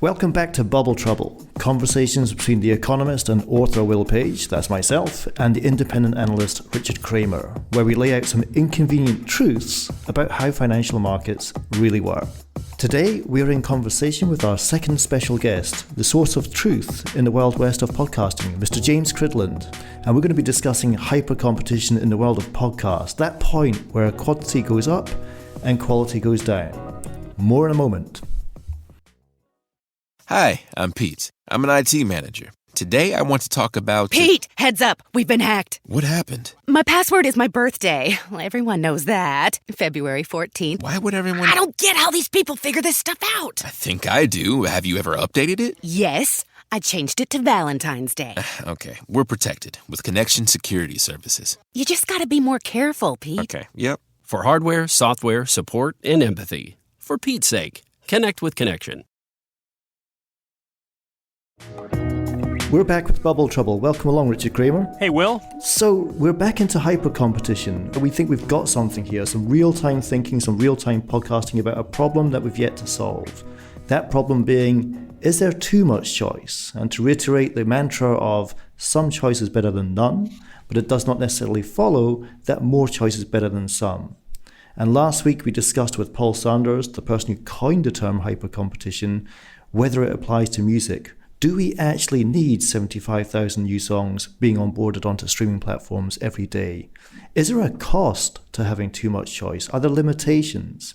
Welcome back to Bubble Trouble, conversations between the economist and author Will Page, that's myself, and the independent analyst Richard Kramer, where we lay out some inconvenient truths about how financial markets really work. Today, we're in conversation with our second special guest, the source of truth in the Wild West of podcasting, Mr. James Cridland. And we're going to be discussing hyper-competition in the world of podcasts, that point where quantity goes up and quality goes down. More in a moment. Hi, I'm Pete. I'm an IT manager. Today I want to talk about... Pete, heads up. We've been hacked. What happened? My password is my birthday. Well, everyone knows that. February 14th. Why would everyone... I don't get how these people figure this stuff out. I think I do. Have you ever updated it? Yes. I changed it to Valentine's Day. Okay, we're protected with Connection Security Services. You just gotta be more careful, Pete. Okay, yep. For hardware, software, support, and empathy. For Pete's sake, connect with Connection. We're back with Bubble Trouble. Welcome along, Richard Kramer. Hey, Will. So, we're back into hyper-competition. We think we've got something here, some real-time thinking, some real-time podcasting about a problem that we've yet to solve. That problem being, is there too much choice? And to reiterate the mantra of some choice is better than none, but it does not necessarily follow that more choice is better than some. And last week we discussed with Paul Sanders, the person who coined the term hyper-competition, whether it applies to music. Do we actually need 75,000 new songs being onboarded onto streaming platforms every day? Is there a cost to having too much choice? Are there limitations?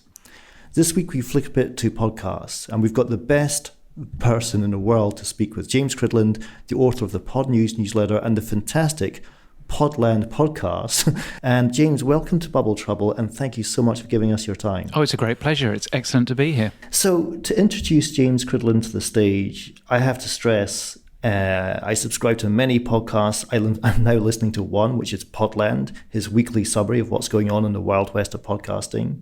This week we flip it to podcasts, and we've got the best person in the world to speak with, James Cridland, the author of the Pod News newsletter and the fantastic Podland podcast. And James, welcome to Bubble Trouble, and thank you so much for giving us your time. Oh, it's a great pleasure. It's excellent to be here. So, to introduce James Cridland to the stage, I have to stress I subscribe to many podcasts. I'm now listening to one, which is Podland, his weekly summary of what's going on in the Wild West of podcasting.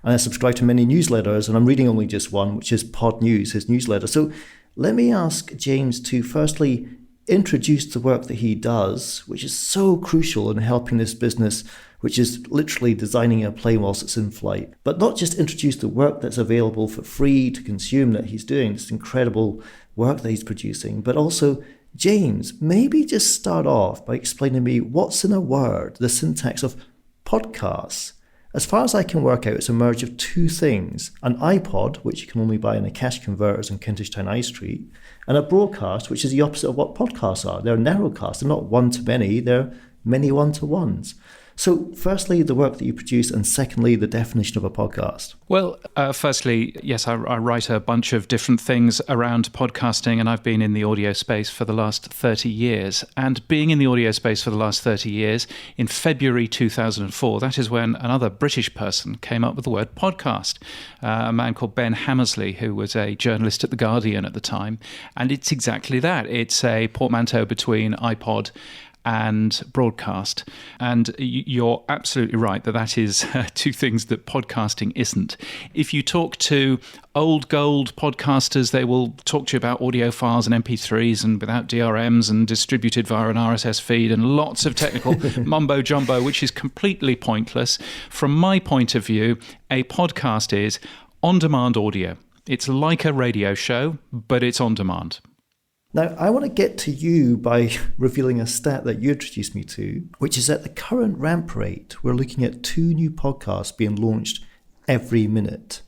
And I subscribe to many newsletters, and I'm reading only just one, which is Pod News, his newsletter. So let me ask James to firstly introduce the work that he does, which is so crucial in helping this business, which is literally designing a plane whilst it's in flight. But not just introduce the work that's available for free to consume that he's doing, this incredible work that he's producing, but also, James, maybe just start off by explaining to me what's in a word, the syntax of podcasts. As far as I can work out, it's a merge of two things: an iPod, which you can only buy in the cash converters in Kentish Town High Street, and a broadcast, which is the opposite of what podcasts are. They're narrowcasts. They're not one-to-many. They're many one-to-ones. So firstly, the work that you produce, and secondly, the definition of a podcast. Well, firstly, yes, I write a bunch of different things around podcasting, and I've been in the audio space for the last 30 years. And being in the audio space for the last 30 years, in February 2004, that is when another British person came up with the word podcast, a man called Ben Hammersley, who was a journalist at The Guardian at the time. And it's exactly that. It's a portmanteau between iPod and broadcast. And you're absolutely right that is two things that podcasting isn't. If you talk to old gold podcasters, they will talk to you about audio files and MP3s and without DRMs and distributed via an RSS feed and lots of technical mumbo jumbo, which is completely pointless. From my point of view, a podcast is on-demand audio. It's like a radio show, but it's on demand. Now, I want to get to you by revealing a stat that you introduced me to, which is at the current ramp rate, we're looking at 2 new podcasts being launched every minute.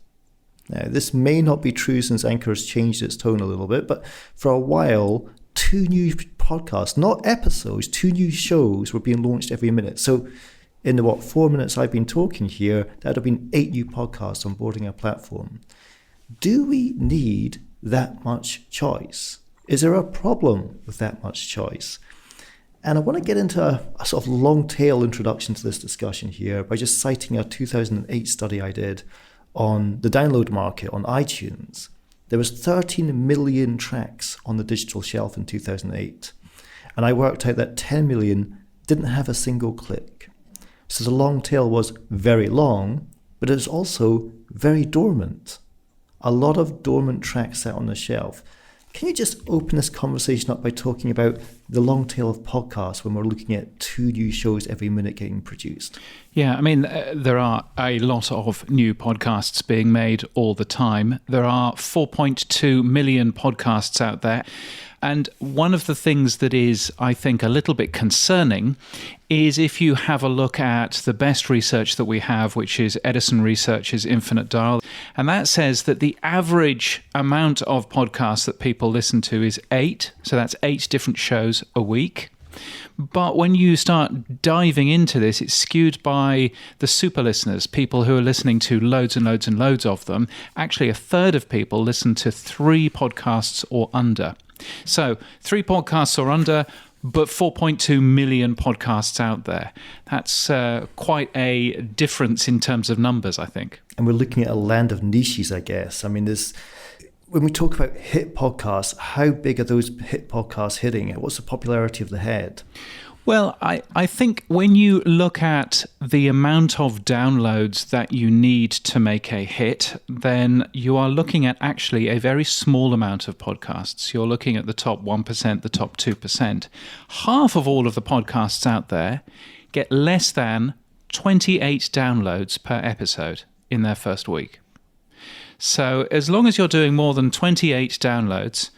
Now, this may not be true since Anchor has changed its tone a little bit, but for a while, 2 new podcasts, not episodes, 2 new shows were being launched every minute. So in the, 4 minutes I've been talking here, that would have been 8 new podcasts on boarding a platform. Do we need that much choice? Is there a problem with that much choice? And I want to get into a sort of long tail introduction to this discussion here by just citing a 2008 study I did on the download market on iTunes. There was 13 million tracks on the digital shelf in 2008. And I worked out that 10 million didn't have a single click. So the long tail was very long, but it was also very dormant. A lot of dormant tracks sat on the shelf. Can you just open this conversation up by talking about the long tail of podcasts when we're looking at 2 new shows every minute getting produced? Yeah, I mean, there are a lot of new podcasts being made all the time. There are 4.2 million podcasts out there. And one of the things that is, I think, a little bit concerning is if you have a look at the best research that we have, which is Edison Research's Infinite Dial, and that says that the average amount of podcasts that people listen to is 8. So that's 8 different shows a week. But when you start diving into this, it's skewed by the super listeners, people who are listening to loads and loads and loads of them. Actually, a third of people listen to 3 podcasts or under. So 3 podcasts or under, but 4.2 million podcasts out there. That's quite a difference in terms of numbers, I think. And we're looking at a land of niches, I guess. I mean, when we talk about hit podcasts, how big are those hit podcasts hitting? What's the popularity of the head? Well, I think when you look at the amount of downloads that you need to make a hit, then you are looking at actually a very small amount of podcasts. You're looking at the top 1%, the top 2%. Half of all of the podcasts out there get less than 28 downloads per episode in their first week. So as long as you're doing more than 28 downloads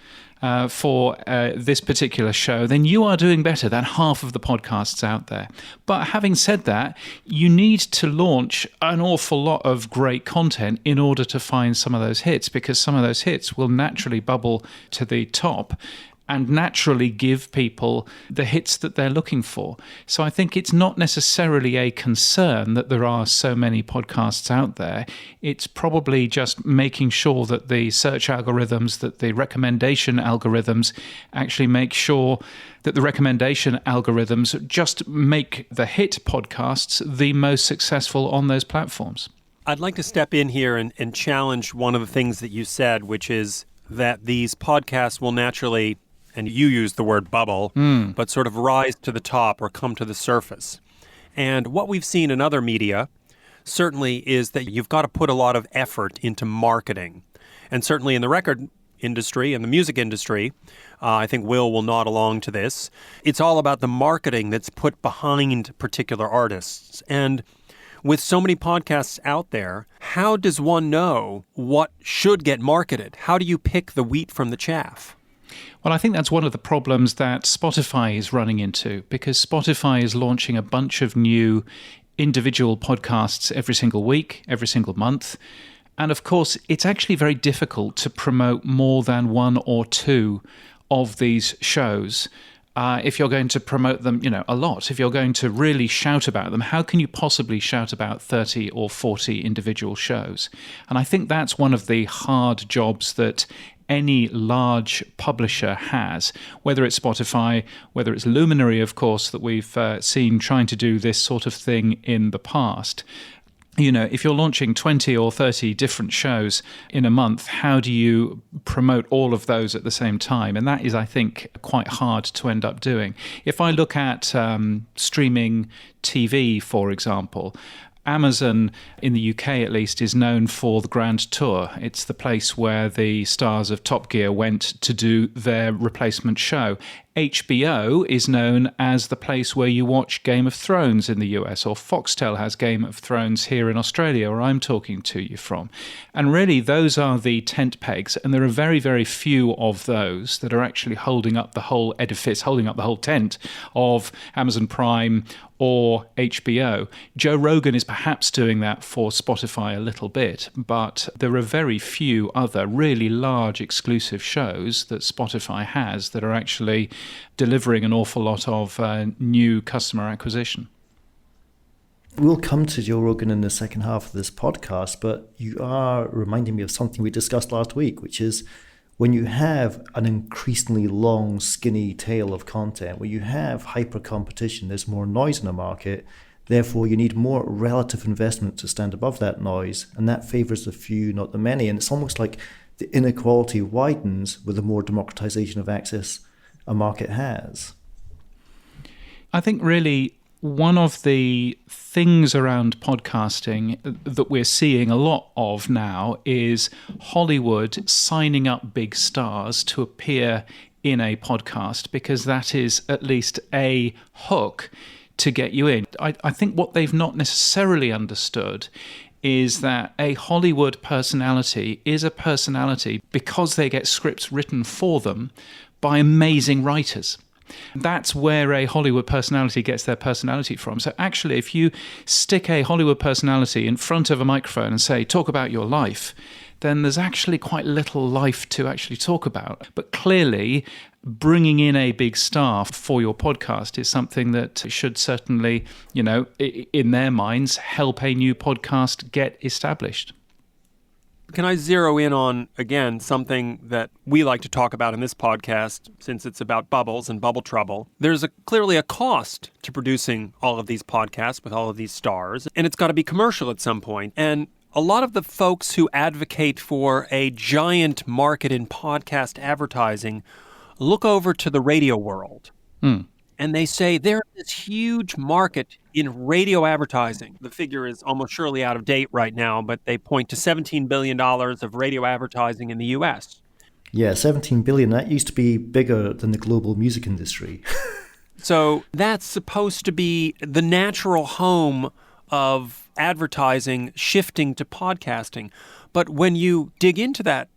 for this particular show, then you are doing better than half of the podcasts out there. But having said that, you need to launch an awful lot of great content in order to find some of those hits, because some of those hits will naturally bubble to the top and naturally give people the hits that they're looking for. So I think it's not necessarily a concern that there are so many podcasts out there. It's probably just making sure that the search algorithms, that the recommendation algorithms actually make sure that the recommendation algorithms just make the hit podcasts the most successful on those platforms. I'd like to step in here and challenge one of the things that you said, which is that these podcasts will naturally, and you used the word bubble, but sort of rise to the top or come to the surface. And what we've seen in other media certainly is that you've got to put a lot of effort into marketing. And certainly in the record industry and the music industry, I think Will nod along to this, it's all about the marketing that's put behind particular artists. And with so many podcasts out there, how does one know what should get marketed? How do you pick the wheat from the chaff? Well, I think that's one of the problems that Spotify is running into, because Spotify is launching a bunch of new individual podcasts every single week, every single month. And of course, it's actually very difficult to promote more than 1 or 2 of these shows. If you're going to promote them, a lot, if you're going to really shout about them, how can you possibly shout about 30 or 40 individual shows? And I think that's one of the hard jobs that any large publisher has, whether it's Spotify, whether it's Luminary, of course, that we've seen trying to do this sort of thing in the past. If you're launching 20 or 30 different shows in a month, how do you promote all of those at the same time? And that is, I think, quite hard to end up doing. If I look at streaming TV, for example, Amazon, in the UK at least, is known for the Grand Tour. It's the place where the stars of Top Gear went to do their replacement show. HBO is known as the place where you watch Game of Thrones in the US, or Foxtel has Game of Thrones here in Australia, where I'm talking to you from. And really, those are the tent pegs, and there are very, very few of those that are actually holding up the whole edifice, holding up the whole tent of Amazon Prime or HBO. Joe Rogan is perhaps doing that for Spotify a little bit, but there are very few other really large exclusive shows that Spotify has that are actually delivering an awful lot of new customer acquisition. We'll come to Joe Rogan in the second half of this podcast, but you are reminding me of something we discussed last week, which is when you have an increasingly long, skinny tail of content, when you have hyper competition, there's more noise in the market, therefore you need more relative investment to stand above that noise, and that favors the few, not the many. And it's almost like the inequality widens with the more democratization of access a market has. I think really one of the things around podcasting that we're seeing a lot of now is Hollywood signing up big stars to appear in a podcast, because that is at least a hook to get you in. I think what they've not necessarily understood is that a Hollywood personality is a personality because they get scripts written for them by amazing writers. That's where a Hollywood personality gets their personality from. So actually, if you stick a Hollywood personality in front of a microphone and say, talk about your life, then there's actually quite little life to actually talk about. But clearly, bringing in a big star for your podcast is something that should certainly, in their minds, help a new podcast get established. Can I zero in on, again, something that we like to talk about in this podcast, since it's about bubbles and bubble trouble? There's clearly a cost to producing all of these podcasts with all of these stars, and it's got to be commercial at some point. And a lot of the folks who advocate for a giant market in podcast advertising look over to the radio world. And they say there's this huge market in radio advertising. The figure is almost surely out of date right now, but they point to $17 billion of radio advertising in the U.S. Yeah, 17 billion. That used to be bigger than the global music industry. So that's supposed to be the natural home of advertising shifting to podcasting. But when you dig into that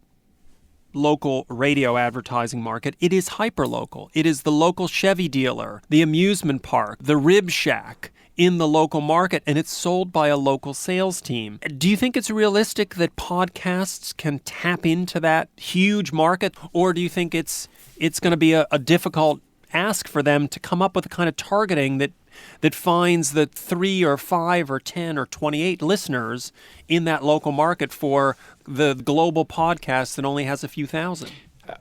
local radio advertising market, it is hyper-local. It is the local Chevy dealer, the amusement park, the rib shack in the local market, and it's sold by a local sales team. Do you think it's realistic that podcasts can tap into that huge market, or do you think it's going to be a difficult ask for them to come up with a kind of targeting that finds the 3 or 5 or 10 or 28 listeners in that local market for the global podcast that only has a few thousand?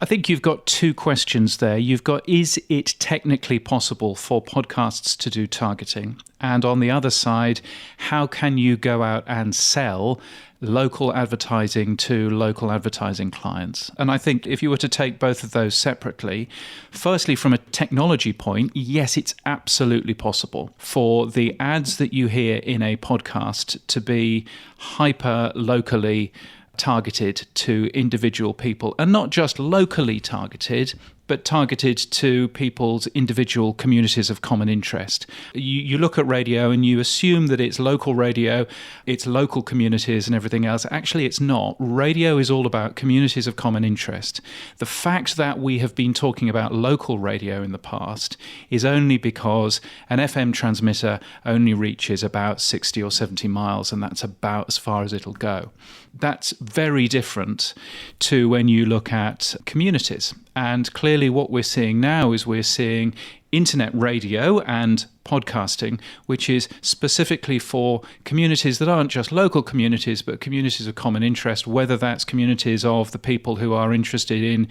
I think you've got two questions there. You've got, is it technically possible for podcasts to do targeting? And on the other side, how can you go out and sell local advertising to local advertising clients? And I think if you were to take both of those separately, firstly, from a technology point, yes, it's absolutely possible for the ads that you hear in a podcast to be hyper locally targeted to individual people, and not just locally targeted, but targeted to people's individual communities of common interest. You look at radio and you assume that it's local radio, it's local communities and everything else. Actually, it's not. Radio is all about communities of common interest. The fact that we have been talking about local radio in the past is only because an FM transmitter only reaches about 60 or 70 miles, and that's about as far as it'll go. That's very different to when you look at communities. And clearly what we're seeing now is we're seeing internet radio and podcasting, which is specifically for communities that aren't just local communities, but communities of common interest, whether that's communities of the people who are interested in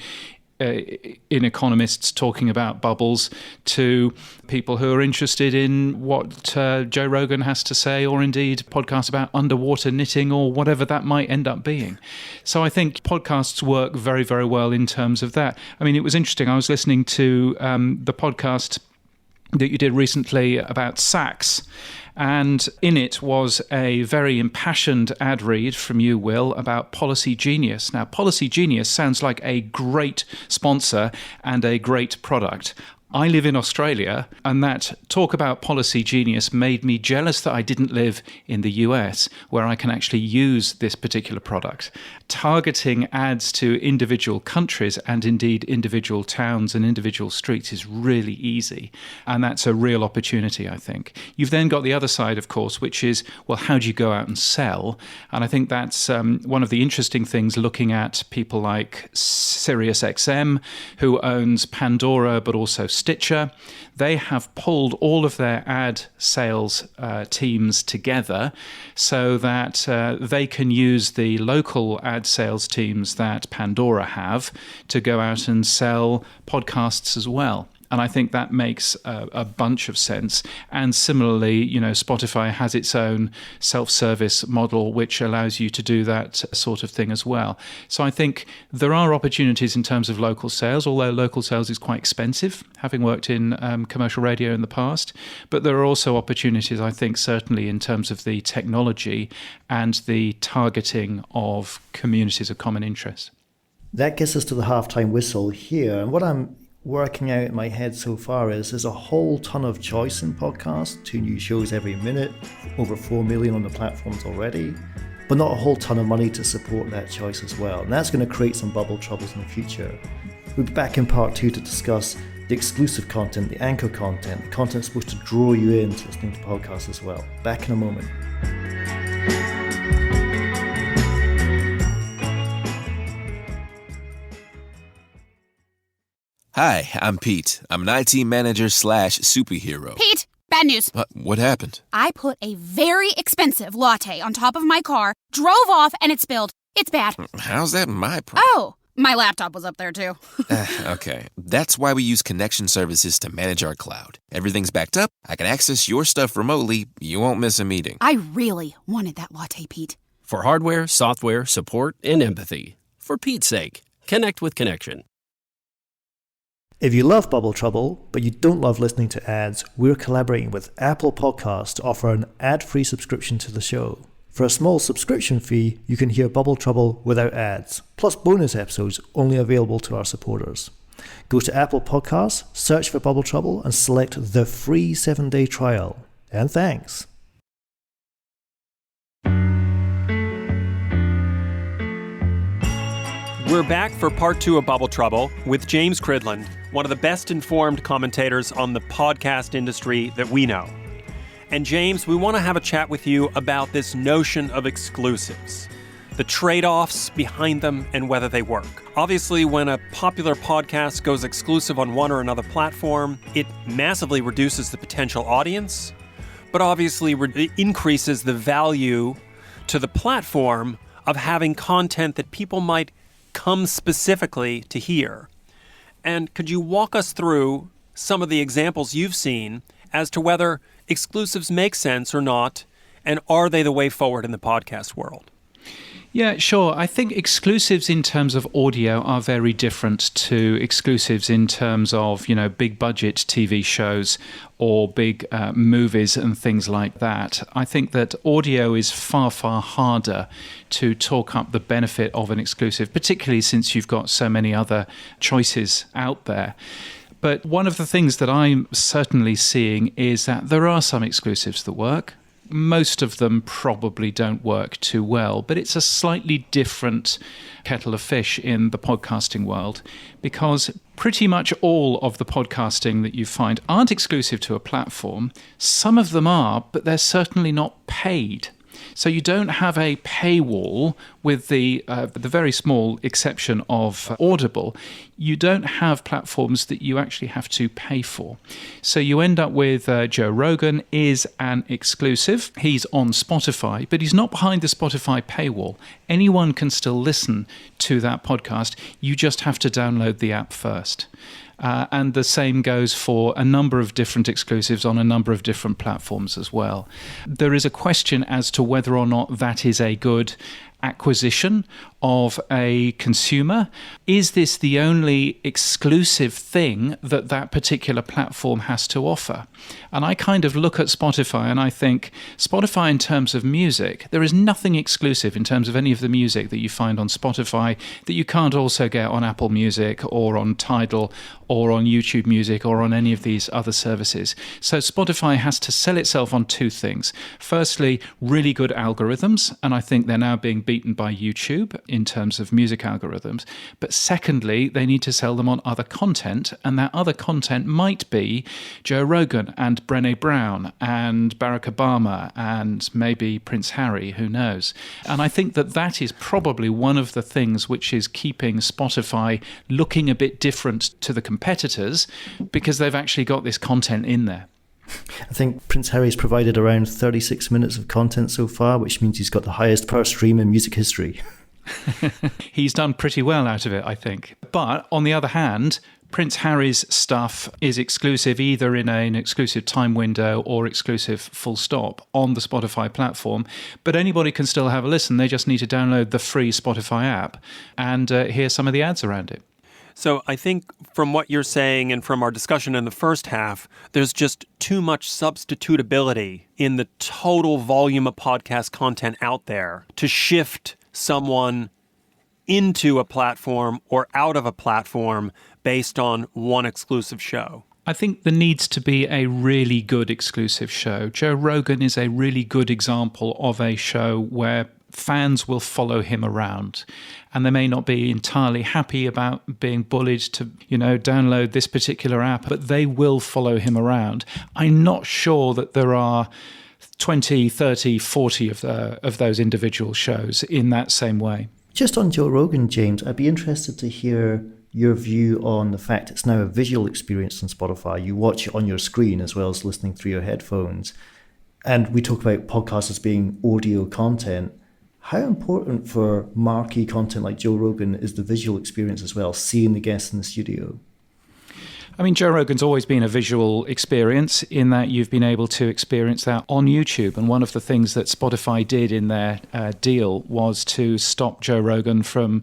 economists talking about bubbles, to people who are interested in what Joe Rogan has to say, or indeed podcasts about underwater knitting or whatever that might end up being. So I think podcasts work very, very well in terms of that. I mean, it was interesting. I was listening to the podcast that you did recently about Saks, and in it was a very impassioned ad read from you, Will, about Policy Genius. Now, Policy Genius sounds like a great sponsor and a great product. I live in Australia, and that talk about Policy Genius made me jealous that I didn't live in the US, where I can actually use this particular product. Targeting ads to individual countries and indeed individual towns and individual streets is really easy, and that's a real opportunity, I think. You've then got the other side, of course, which is, well, how do you go out and sell? And I think that's one of the interesting things, looking at people like SiriusXM, who owns Pandora, but also Stitcher. They have pulled all of their ad sales teams together so that they can use the local ad sales teams that Pandora have to go out and sell podcasts as well. And I think that makes a bunch of sense. And similarly, Spotify has its own self-service model, which allows you to do that sort of thing as well. So I think there are opportunities in terms of local sales, although local sales is quite expensive, having worked in commercial radio in the past. But there are also opportunities, I think, certainly in terms of the technology and the targeting of communities of common interest. That gets us to the halftime whistle here. And what I'm working out in my head so far is there's a whole ton of choice in podcasts, 2 new shows every minute, over 4 million on the platforms already, but not a whole ton of money to support that choice as well. And that's going to create some bubble troubles in the future. We'll be back in part 2 to discuss the exclusive content, the anchor content, the content supposed to draw you in to listening to podcasts as well. Back in a moment. Hi, I'm Pete. I'm an IT manager / superhero. Pete, bad news. What happened? I put a very expensive latte on top of my car, drove off, and it spilled. It's bad. How's that my problem? Oh, my laptop was up there too. Okay. That's why we use connection services to manage our cloud. Everything's backed up. I can access your stuff remotely. You won't miss a meeting. I really wanted that latte, Pete. For hardware, software, support, and empathy. For Pete's sake, connect with Connection. If you love Bubble Trouble, but you don't love listening to ads, we're collaborating with Apple Podcasts to offer an ad-free subscription to the show. For a small subscription fee, you can hear Bubble Trouble without ads, plus bonus episodes only available to our supporters. Go to Apple Podcasts, search for Bubble Trouble, and select the free 7-day trial. And thanks. We're back for part 2 of Bubble Trouble with James Cridland, one of the best informed commentators on the podcast industry that we know. And James, we want to have a chat with you about this notion of exclusives, the trade-offs behind them and whether they work. Obviously, when a popular podcast goes exclusive on one or another platform, it massively reduces the potential audience, but obviously it increases the value to the platform of having content that people might come specifically to hear. And could you walk us through some of the examples you've seen as to whether exclusives make sense or not, and are they the way forward in the podcast world? Yeah, sure. I think exclusives in terms of audio are very different to exclusives in terms of, big budget TV shows or big movies and things like that. I think that audio is far, far harder to talk up the benefit of an exclusive, particularly since you've got so many other choices out there. But one of the things that I'm certainly seeing is that there are some exclusives that work. Most of them probably don't work too well, but it's a slightly different kettle of fish in the podcasting world, because pretty much all of the podcasting that you find aren't exclusive to a platform. Some of them are, but they're certainly not paid. So you don't have a paywall, with the very small exception of Audible. You don't have platforms that you actually have to pay for. So you end up with Joe Rogan is an exclusive. He's on Spotify, but he's not behind the Spotify paywall. Anyone can still listen to that podcast. You just have to download the app first. And the same goes for a number of different exclusives on a number of different platforms as well. There is a question as to whether or not that is a good acquisition of a consumer. Is this the only exclusive thing that that particular platform has to offer? And I kind of look at Spotify and I think, Spotify in terms of music, there is nothing exclusive in terms of any of the music that you find on Spotify that you can't also get on Apple Music or on Tidal or on YouTube Music or on any of these other services. So Spotify has to sell itself on two things. Firstly, really good algorithms, and I think they're now being beaten by YouTube in terms of music algorithms. But secondly, they need to sell them on other content, and that other content might be Joe Rogan and Brené Brown and Barack Obama and maybe Prince Harry, who knows. And I think that that is probably one of the things which is keeping Spotify looking a bit different to the competitors, because they've actually got this content in there. I think Prince Harry's provided around 36 minutes of content so far, which means he's got the highest per stream in music history. He's done pretty well out of it, I think. But on the other hand, Prince Harry's stuff is exclusive either in an exclusive time window or exclusive full stop on the Spotify platform, but anybody can still have a listen. They just need to download the free Spotify app and hear some of the ads around it. So I think from what you're saying and from our discussion in the first half, there's just too much substitutability in the total volume of podcast content out there to shift someone into a platform or out of a platform based on one exclusive show. I think there needs to be a really good exclusive show. Joe Rogan is a really good example of a show where fans will follow him around, and they may not be entirely happy about being bullied to, download this particular app, but they will follow him around. I'm not sure that there are 20, 30, 40 of those individual shows in that same way. Just on Joe Rogan, James, I'd be interested to hear your view on the fact it's now a visual experience on Spotify. You watch it on your screen as well as listening through your headphones. And we talk about podcasts as being audio content. How important for marquee content like Joe Rogan is the visual experience as well, seeing the guests in the studio? I mean, Joe Rogan's always been a visual experience in that you've been able to experience that on YouTube. And one of the things that Spotify did in their deal was to stop Joe Rogan from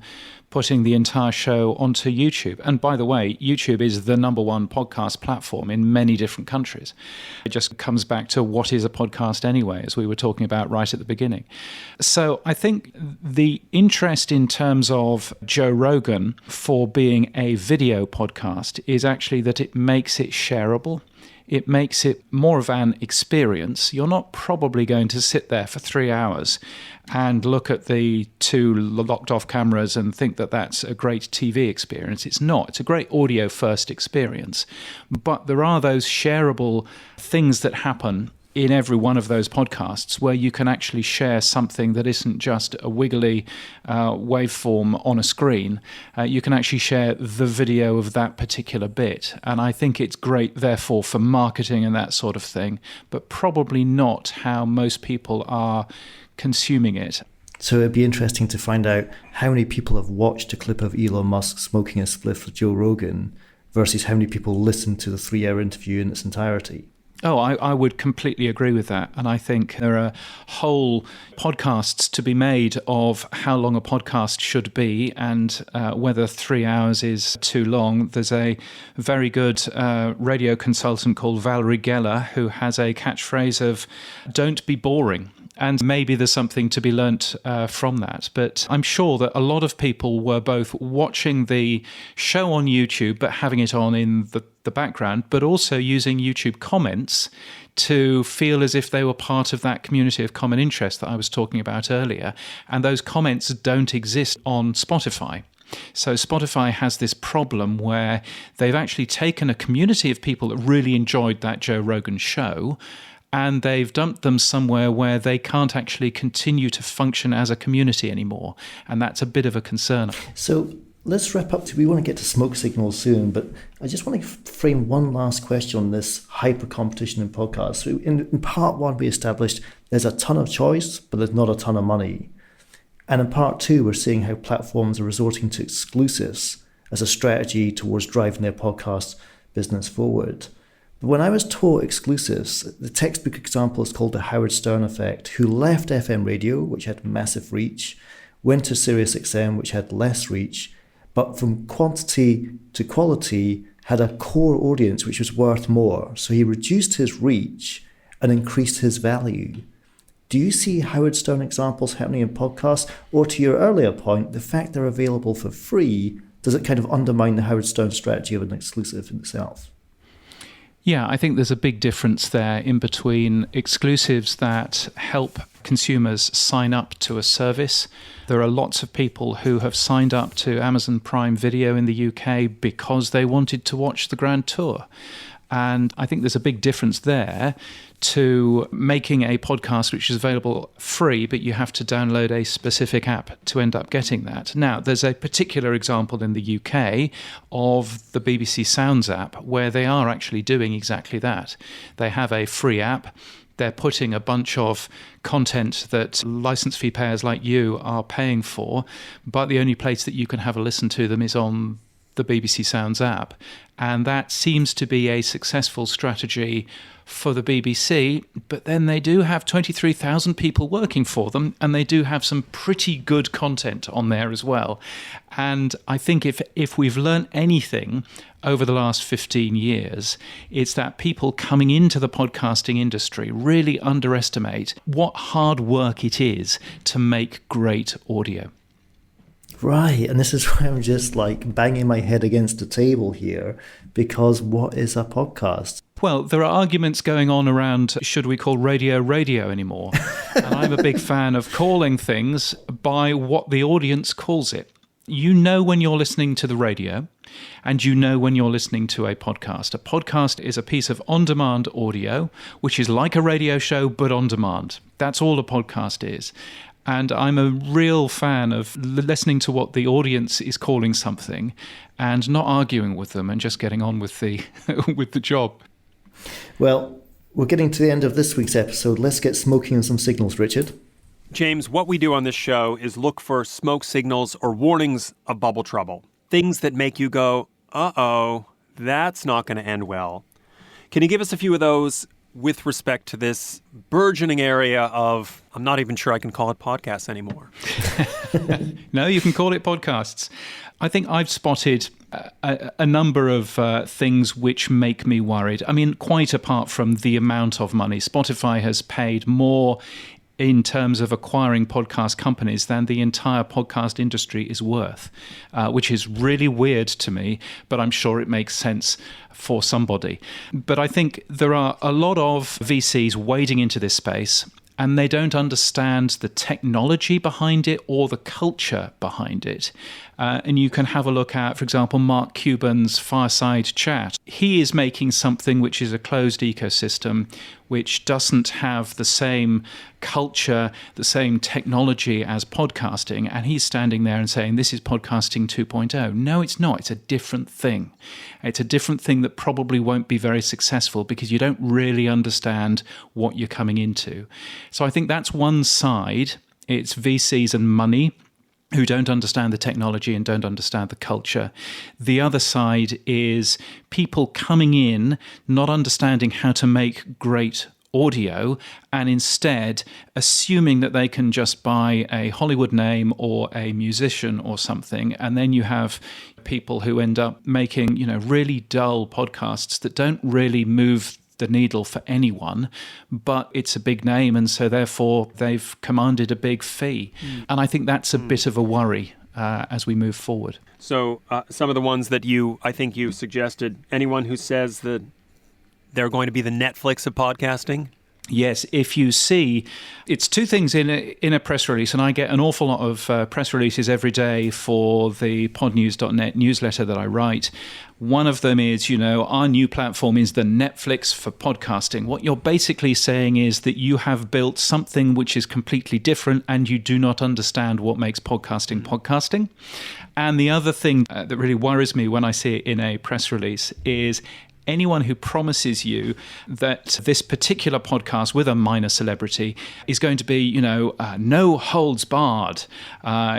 putting the entire show onto YouTube. And by the way, YouTube is the number one podcast platform in many different countries. It just comes back to what is a podcast anyway, as we were talking about right at the beginning. So I think the interest in terms of Joe Rogan for being a video podcast is actually that it makes it shareable. It makes it more of an experience. You're not probably going to sit there for 3 hours and look at the two locked off cameras and think that that's a great TV experience. It's not. It's a great audio first experience. But there are those shareable things that happen in every one of those podcasts where you can actually share something that isn't just a wiggly waveform on a screen. You can actually share the video of that particular bit. And I think it's great, therefore, for marketing and that sort of thing, but probably not how most people are consuming it. So it'd be interesting to find out how many people have watched a clip of Elon Musk smoking a spliff with Joe Rogan versus how many people listened to the 3-hour interview in its entirety. Oh, I would completely agree with that. And I think there are whole podcasts to be made of how long a podcast should be and whether 3 hours is too long. There's a very good radio consultant called Valerie Geller who has a catchphrase of "don't be boring." And maybe there's something to be learnt from that. But I'm sure that a lot of people were both watching the show on YouTube, but having it on in the background, but also using YouTube comments to feel as if they were part of that community of common interest that I was talking about earlier. And those comments don't exist on Spotify. So Spotify has this problem where they've actually taken a community of people that really enjoyed that Joe Rogan show, and they've dumped them somewhere where they can't actually continue to function as a community anymore. And that's a bit of a concern. So let's wrap up. We want to get to smoke signals soon, but I just want to frame one last question on this hyper competition in podcasts. So in part one, we established there's a ton of choice, but there's not a ton of money. And in part two, we're seeing how platforms are resorting to exclusives as a strategy towards driving their podcast business forward. When I was taught exclusives, the textbook example is called the Howard Stern effect, who left FM radio, which had massive reach, went to Sirius XM, which had less reach, but from quantity to quality had a core audience which was worth more. So he reduced his reach and increased his value. Do you see Howard Stern examples happening in podcasts? Or to your earlier point, the fact they're available for free, does it kind of undermine the Howard Stern strategy of an exclusive in itself? Yeah, I think there's a big difference there in between exclusives that help consumers sign up to a service. There are lots of people who have signed up to Amazon Prime Video in the UK because they wanted to watch the Grand Tour. And I think there's a big difference there to making a podcast which is available free, but you have to download a specific app to end up getting that. Now, there's a particular example in the UK of the BBC Sounds app where they are actually doing exactly that. They have a free app. They're putting a bunch of content that license fee payers like you are paying for, but the only place that you can have a listen to them is on the BBC Sounds app. And that seems to be a successful strategy for the BBC, but then they do have 23,000 people working for them, and they do have some pretty good content on there as well. And I think if we've learned anything over the last 15 years, it's that people coming into the podcasting industry really underestimate what hard work it is to make great audio. Right, and this is why I'm just like banging my head against the table here, because what is a podcast? Well, there are arguments going on around should we call radio anymore? And I'm a big fan of calling things by what the audience calls it. You know when you're listening to the radio, and you know when you're listening to a podcast. A podcast is a piece of on-demand audio, which is like a radio show, but on demand. That's all a podcast is. And I'm a real fan of listening to what the audience is calling something and not arguing with them and just getting on with the with the job. Well, we're getting to the end of this week's episode. Let's get smoking on some signals, Richard. James, what we do on this show is look for smoke signals or warnings of bubble trouble. Things that make you go, uh-oh, that's not going to end well. Can you give us a few of those with respect to this burgeoning area of, I'm not even sure I can call it podcasts anymore. No, you can call it podcasts. I think I've spotted a number of things which make me worried. I mean, quite apart from the amount of money, Spotify has paid more in terms of acquiring podcast companies than the entire podcast industry is worth, which is really weird to me, but I'm sure it makes sense for somebody. But I think there are a lot of VCs wading into this space, and they don't understand the technology behind it or the culture behind it. And you can have a look at, for example, Mark Cuban's Fireside Chat. He is making something which is a closed ecosystem, which doesn't have the same culture, the same technology as podcasting. And he's standing there and saying, this is podcasting 2.0. No, it's not. It's a different thing. It's a different thing that probably won't be very successful because you don't really understand what you're coming into. So I think that's one side. It's VCs and money who don't understand the technology and don't understand the culture. The other side is people coming in, not understanding how to make great audio, and instead assuming that they can just buy a Hollywood name or a musician or something, and then you have people who end up making, really dull podcasts that don't really move the needle for anyone, but it's a big name, and so therefore they've commanded a big fee. And I think that's a bit of a worry as we move forward. So some of the ones that I think you suggested, anyone who says that they're going to be the Netflix of podcasting? Yes, if you see, it's two things in a press release, and I get an awful lot of press releases every day for the podnews.net newsletter that I write. One of them is, our new platform is the Netflix for podcasting. What you're basically saying is that you have built something which is completely different and you do not understand what makes podcasting. And the other thing that really worries me when I see it in a press release is anyone who promises you that this particular podcast with a minor celebrity is going to be, no holds barred,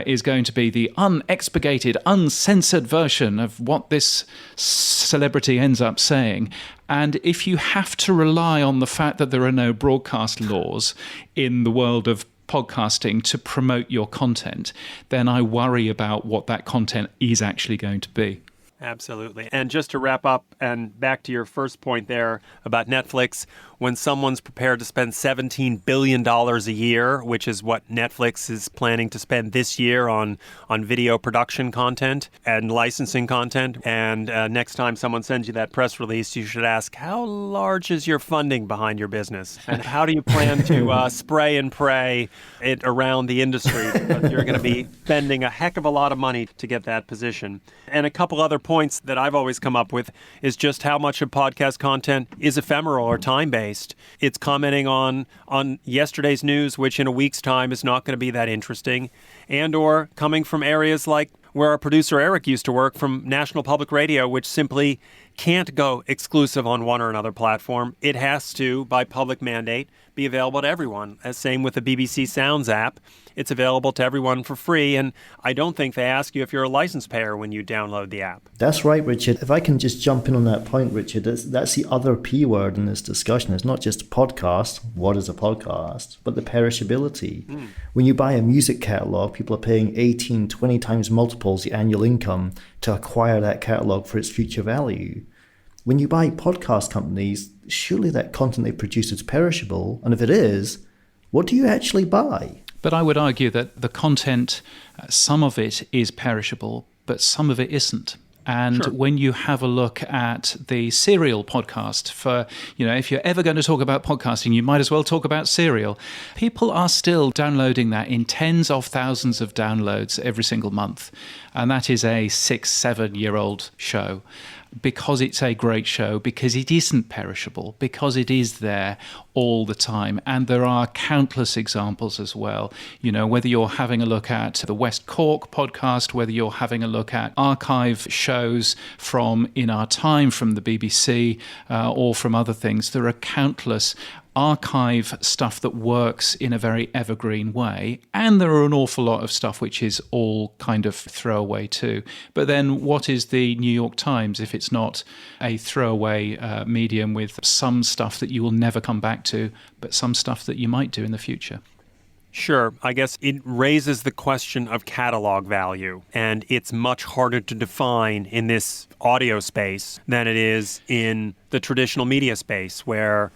is going to be the unexpurgated, uncensored version of what this celebrity ends up saying. And if you have to rely on the fact that there are no broadcast laws in the world of podcasting to promote your content, then I worry about what that content is actually going to be. Absolutely. And just to wrap up and back to your first point there about Netflix, when someone's prepared to spend $17 billion a year, which is what Netflix is planning to spend this year on video production content and licensing content, and next time someone sends you that press release, you should ask, how large is your funding behind your business? And how do you plan to spray and pray it around the industry? Because you're going to be spending a heck of a lot of money to get that position. And a couple other points that I've always come up with is just how much of podcast content is ephemeral or time-based. It's commenting on yesterday's news, which in a week's time is not going to be that interesting, and or coming from areas like where our producer Eric used to work from National Public Radio, which simply can't go exclusive on one or another platform. It has to, by public mandate, be available to everyone. Same with the BBC Sounds app. It's available to everyone for free, and I don't think they ask you if you're a license payer when you download the app. That's right, Richard. If I can just jump in on that point, Richard, that's the other P word in this discussion. It's not just a podcast. What is a podcast? But the perishability. When you buy a music catalog, people are paying 18, 20 times multiples the annual income to acquire that catalog for its future value. When you buy podcast companies, surely that content they produce is perishable. And if it is, what do you actually buy? But I would argue that the content, some of it is perishable, but some of it isn't. And when you have a look at the Serial podcast for, if you're ever going to talk about podcasting, you might as well talk about Serial. People are still downloading that in tens of thousands of downloads every single month. And that is a 6-7-year-old show. Because it's a great show, because it isn't perishable, because it is there all the time. And there are countless examples as well. Whether you're having a look at the West Cork podcast, whether you're having a look at archive shows from In Our Time, from the BBC, or from other things, there are countless archive stuff that works in a very evergreen way, and there are an awful lot of stuff which is all kind of throwaway too. But then what is the New York Times if it's not a throwaway medium with some stuff that you will never come back to, but some stuff that you might do in the future? Sure. I guess it raises the question of catalog value, and it's much harder to define in this audio space than it is in the traditional media space, where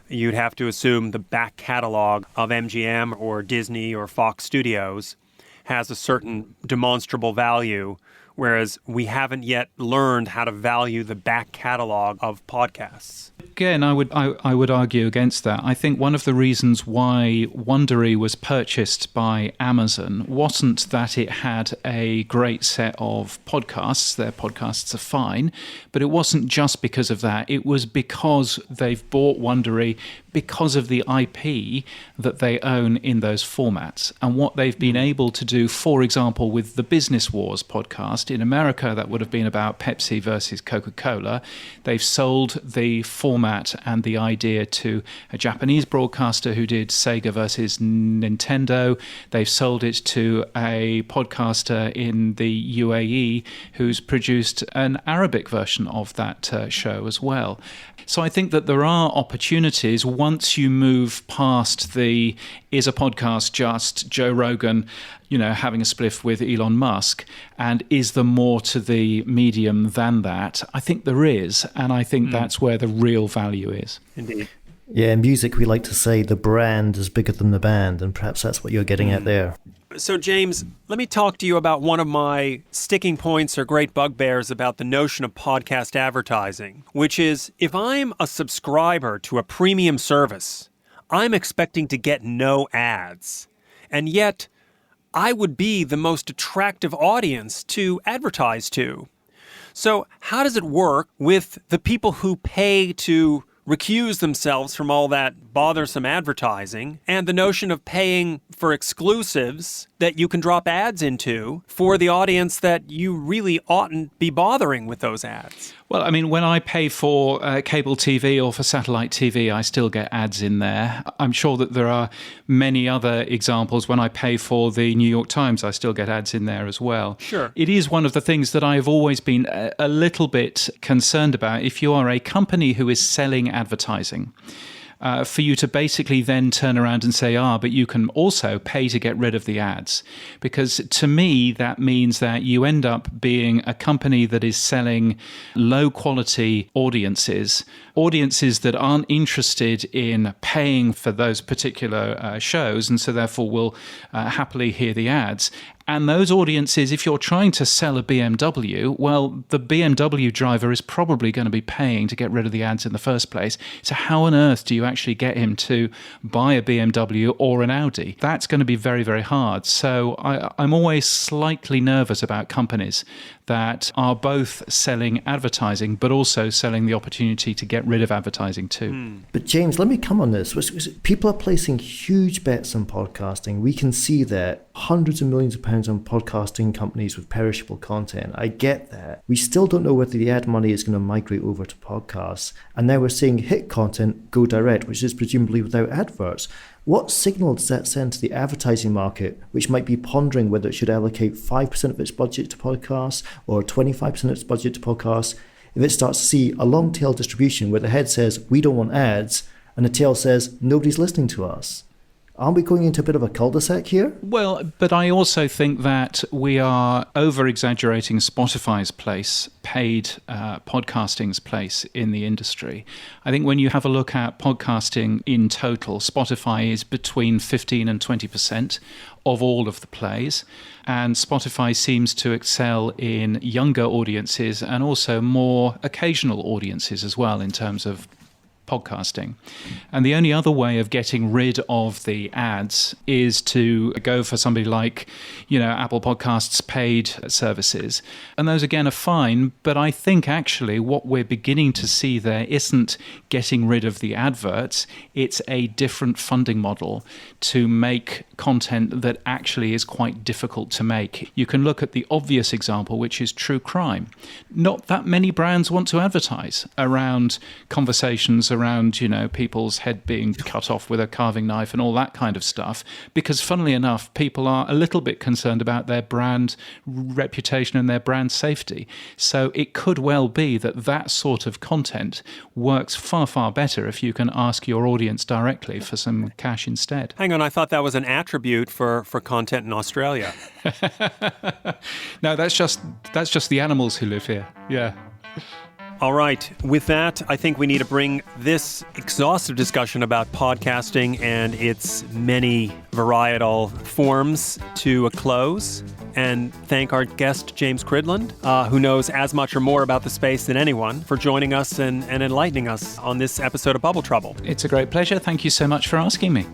you'd have to assume the back catalog of MGM or Disney or Fox Studios has a certain demonstrable value, whereas we haven't yet learned how to value the back catalog of podcasts. Again, I would argue against that. I think one of the reasons why Wondery was purchased by Amazon wasn't that it had a great set of podcasts. Their podcasts are fine, but it wasn't just because of that. It was because they've bought Wondery because of the IP that they own in those formats and what they've been able to do, for example, with the Business Wars podcast. In America, that would have been about Pepsi versus Coca-Cola. They've sold the format and the idea to a Japanese broadcaster who did Sega versus Nintendo. They've sold it to a podcaster in the UAE who's produced an Arabic version of that show as well. So I think that there are opportunities once you move past the, is a podcast just Joe Rogan, having a spliff with Elon Musk, and is there more to the medium than that? I think there is, and I think that's where the real value is. Indeed. Yeah, in music we like to say the brand is bigger than the band, and perhaps that's what you're getting at there. So, James, let me talk to you about one of my sticking points or great bugbears about the notion of podcast advertising, which is if I'm a subscriber to a premium service, I'm expecting to get no ads. And yet, I would be the most attractive audience to advertise to. So how does it work with the people who pay to recuse themselves from all that bothersome advertising and the notion of paying for exclusives that you can drop ads into for the audience that you really oughtn't be bothering with those ads? Well, I mean, when I pay for cable TV or for satellite TV, I still get ads in there. I'm sure that there are many other examples. When I pay for the New York Times, I still get ads in there as well. Sure. It is one of the things that I've always been a little bit concerned about. If you are a company who is selling advertising, for you to basically then turn around and say, but you can also pay to get rid of the ads. Because to me, that means that you end up being a company that is selling low quality audiences that aren't interested in paying for those particular shows, and so therefore will happily hear the ads. And those audiences, if you're trying to sell a BMW, well, the BMW driver is probably going to be paying to get rid of the ads in the first place. So how on earth do you actually get him to buy a BMW or an Audi? That's going to be very, very hard. So I'm always slightly nervous about companies that are both selling advertising but also selling the opportunity to get rid of advertising too. But James, let me come on this. People are placing huge bets on podcasting. We can see that hundreds of millions of pounds £10 on podcasting companies with perishable content. I get that. We still don't know whether the ad money is going to migrate over to podcasts. And now we're seeing hit content go direct, which is presumably without adverts. What signal does that send to the advertising market, which might be pondering whether it should allocate 5% of its budget to podcasts or 25% of its budget to podcasts, if it starts to see a long tail distribution where the head says, we don't want ads, and the tail says, nobody's listening to us? Aren't we going into a bit of a cul-de-sac here? Well, but I also think that we are over-exaggerating Spotify's place, paid podcasting's place in the industry. I think when you have a look at podcasting in total, Spotify is between 15 and 20% of all of the plays. And Spotify seems to excel in younger audiences and also more occasional audiences as well in terms of podcasting. And the only other way of getting rid of the ads is to go for somebody like, Apple Podcasts paid services. And those again are fine, but I think actually what we're beginning to see there isn't getting rid of the adverts, it's a different funding model to make content that actually is quite difficult to make. You can look at the obvious example, which is true crime. Not that many brands want to advertise around conversations around, people's head being cut off with a carving knife and all that kind of stuff, because funnily enough, people are a little bit concerned about their brand reputation and their brand safety. So it could well be that sort of content works far, far better if you can ask your audience directly for some cash instead. Hang on, I thought that was an attribute for content in Australia. No, that's just the animals who live here. Yeah. All right. With that, I think we need to bring this exhaustive discussion about podcasting and its many varietal forms to a close and thank our guest, James Cridland, who knows as much or more about the space than anyone, for joining us and enlightening us on this episode of Bubble Trouble. It's a great pleasure. Thank you so much for asking me.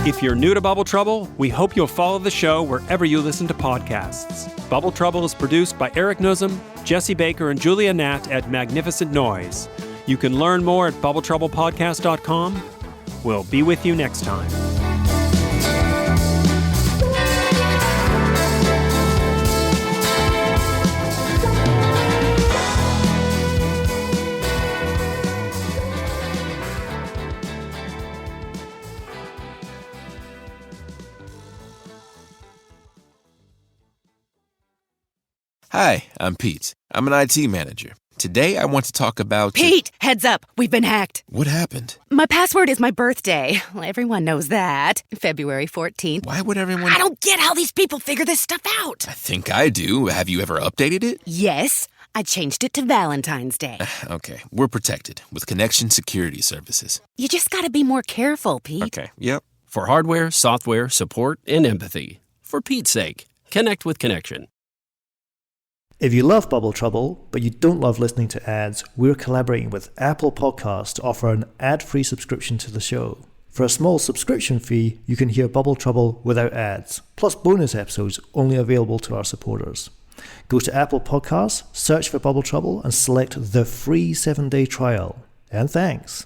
If you're new to Bubble Trouble, we hope you'll follow the show wherever you listen to podcasts. Bubble Trouble is produced by Eric Nuzum, Jesse Baker, and Julia Nat at Magnificent Noise. You can learn more at bubbletroublepodcast.com. We'll be with you next time. Hi, I'm Pete. I'm an IT manager. Today I want to talk about... Pete, heads up. We've been hacked. What happened? My password is my birthday. Well, everyone knows that. February 14th. Why would everyone... I don't get how these people figure this stuff out. I think I do. Have you ever updated it? Yes. I changed it to Valentine's Day. Okay, we're protected with Connection Security Services. You just gotta be more careful, Pete. Okay, yep. For hardware, software, support, and empathy. For Pete's sake, connect with Connection. If you love Bubble Trouble, but you don't love listening to ads, we're collaborating with Apple Podcasts to offer an ad-free subscription to the show. For a small subscription fee, you can hear Bubble Trouble without ads, plus bonus episodes only available to our supporters. Go to Apple Podcasts, search for Bubble Trouble, and select the free 7-day trial. And thanks.